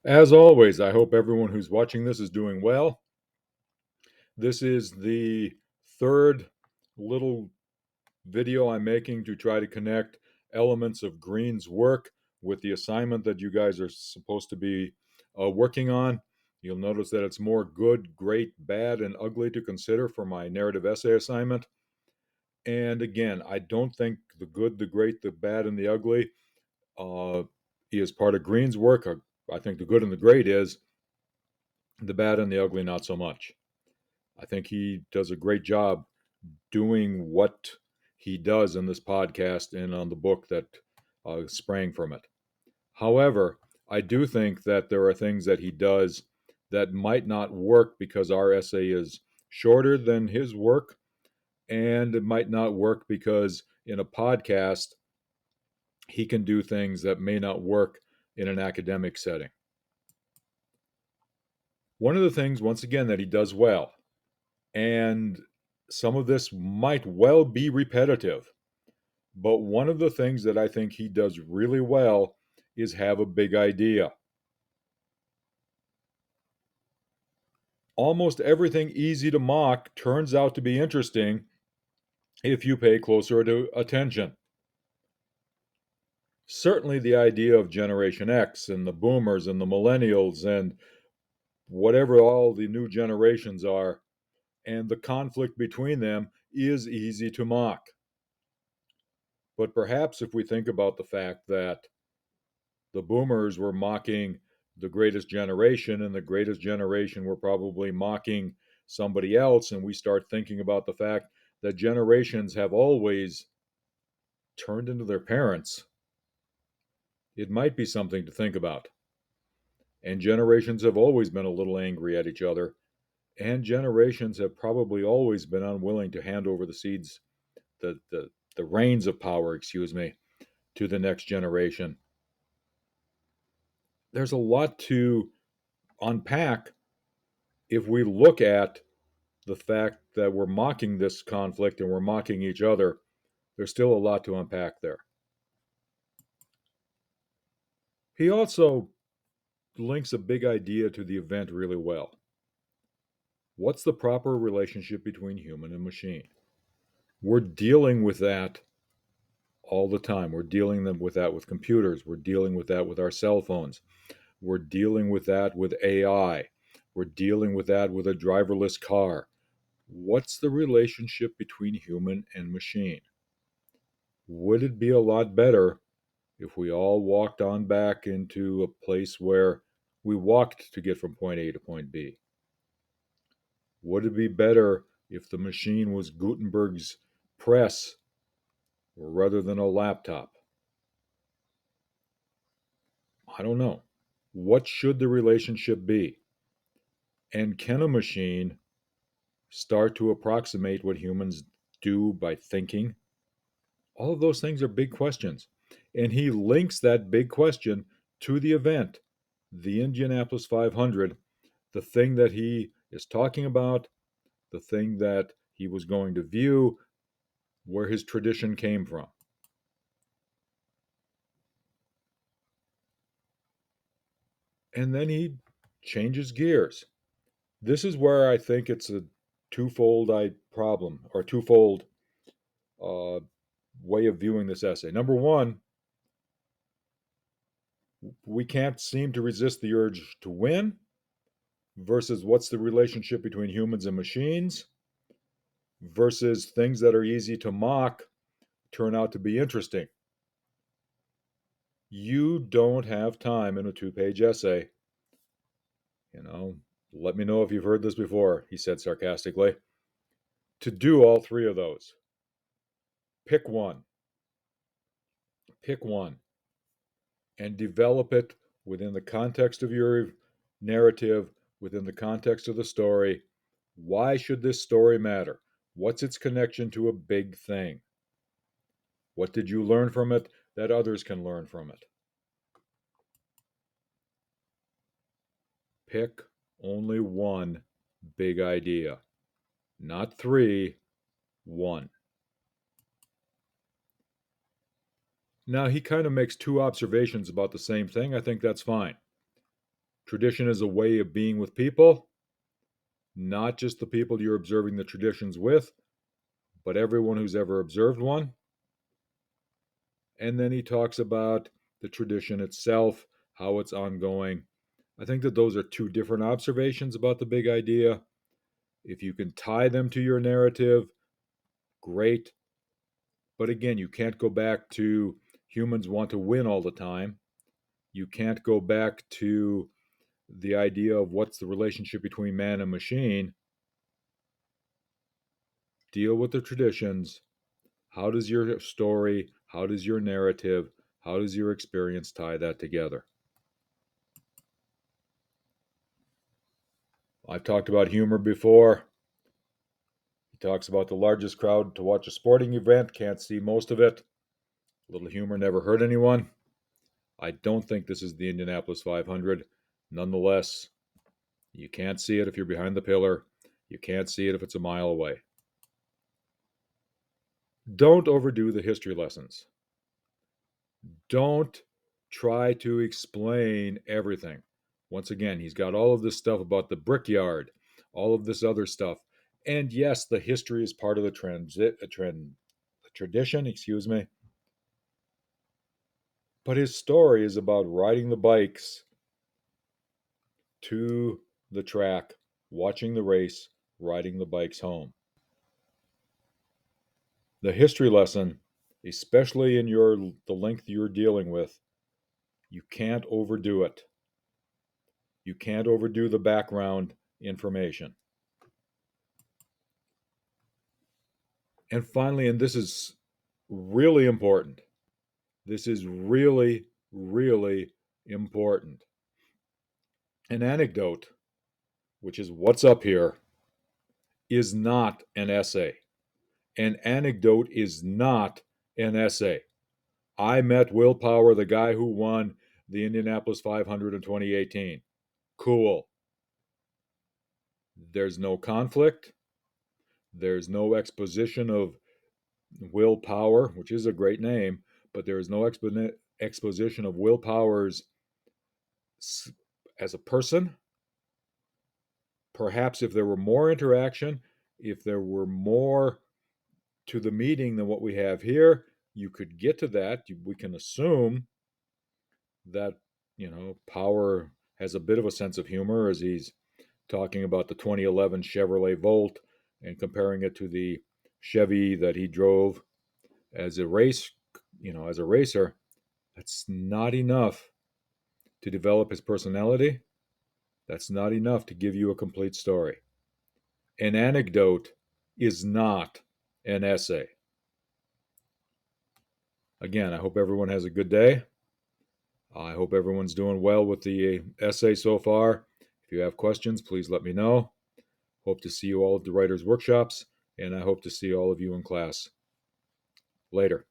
As always, I hope everyone who's watching this is doing well. This is the third little video I'm making to try to connect elements of Green's work with the assignment that you guys are supposed to be working on. You'll notice that it's more good, great, bad, and ugly to consider for my narrative essay assignment. And again, I don't think the good, the great, the bad, and the ugly uh, is part of Green's work. I think the good and the great is, the bad and the ugly, not so much. I think he does a great job doing what he does in this podcast and on the book that sprang from it. However, I do think that there are things that he does that might not work because our essay is shorter than his work, and it might not work because in a podcast he can do things that may not work in an academic setting. One of the things, once again, that he does well, and some of this might well be repetitive, but one of the things that I think he does really well is have a big idea. Almost everything easy to mock turns out to be interesting if you pay closer attention. Certainly, the idea of Generation X and the boomers and the millennials and whatever all the new generations are, and the conflict between them is easy to mock. But perhaps if we think about the fact that the boomers were mocking the greatest generation, and the greatest generation were probably mocking somebody else, and we start thinking about the fact that generations have always turned into their parents, it might be something to think about. And generations have always been a little angry at each other, and generations have probably always been unwilling to hand over the seeds, the reins of power, excuse me, to the next generation. There's a lot to unpack if we look at the fact that we're mocking this conflict and we're mocking each other. There's still a lot to unpack there. He also links a big idea to the event really well. What's the proper relationship between human and machine? We're dealing with that all the time. We're dealing with that with computers. We're dealing with that with our cell phones. We're dealing with that with AI. We're dealing with that with a driverless car. What's the relationship between human and machine? Would it be a lot better if we all walked on back into a place where we walked to get from point A to point B? Would it be better if the machine was Gutenberg's press rather than a laptop? I don't know. What should the relationship be? And can a machine start to approximate what humans do by thinking? All of those things are big questions. And he links that big question to the event, the Indianapolis 500, the thing that he is talking about, the thing that he was going to view, where his tradition came from. And then he changes gears. This is where I think it's a twofold problem or twofold uh, way of viewing this essay. Number one, we can't seem to resist the urge to win versus what's the relationship between humans and machines versus things that are easy to mock turn out to be interesting. You don't have time in a 2-page essay. You know, let me know if you've heard this before, he said sarcastically, to do all three of those. Pick one. Pick one and develop it within the context of your narrative, within the context of the story. Why should this story matter? What's its connection to a big thing? What did you learn from it that others can learn from it? Pick only one big idea, not three, one. Now, he kind of makes two observations about the same thing. I think that's fine. Tradition is a way of being with people, not just the people you're observing the traditions with, but everyone who's ever observed one. And then he talks about the tradition itself, how it's ongoing. I think that those are two different observations about the big idea. If you can tie them to your narrative, great. But again, you can't go back to humans want to win all the time. You can't go back to the idea of what's the relationship between man and machine. Deal with the traditions. How does your story, how does your narrative, how does your experience tie that together? I've talked about humor before. He talks about the largest crowd to watch a sporting event, can't see most of it. A little humor never hurt anyone. I don't think this is the Indianapolis 500. Nonetheless, you can't see it if you're behind the pillar. You can't see it if it's a mile away. Don't overdo the history lessons. Don't try to explain everything. Once again, he's got all of this stuff about the brickyard, all of this other stuff. And yes, the history is part of the tradition, excuse me. But his story is about riding the bikes to the track, watching the race, riding the bikes home. The history lesson, especially in the length you're dealing with, you can't overdo it. You can't overdo the background information. And finally, and this is really important, this is really, really important. An anecdote, which is what's up here, is not an essay. An anecdote is not an essay. I met Will Power, the guy who won the Indianapolis 500 in 2018. Cool. There's no conflict. There's no exposition of Will Power, which is a great name, but there is no exposition of Will Power's as a person. Perhaps if there were more interaction, if there were more to the meeting than what we have here, you could get to that. We can assume that, Power has a bit of a sense of humor as he's talking about the 2011 Chevrolet Volt and comparing it to the Chevy that he drove as a racer. That's not enough to develop his personality. That's not enough to give you a complete story. An anecdote is not an essay. Again, I hope everyone has a good day. I hope everyone's doing well with the essay so far. If you have questions, please let me know. Hope to see you all at the writers' workshops, and I hope to see all of you in class. Later.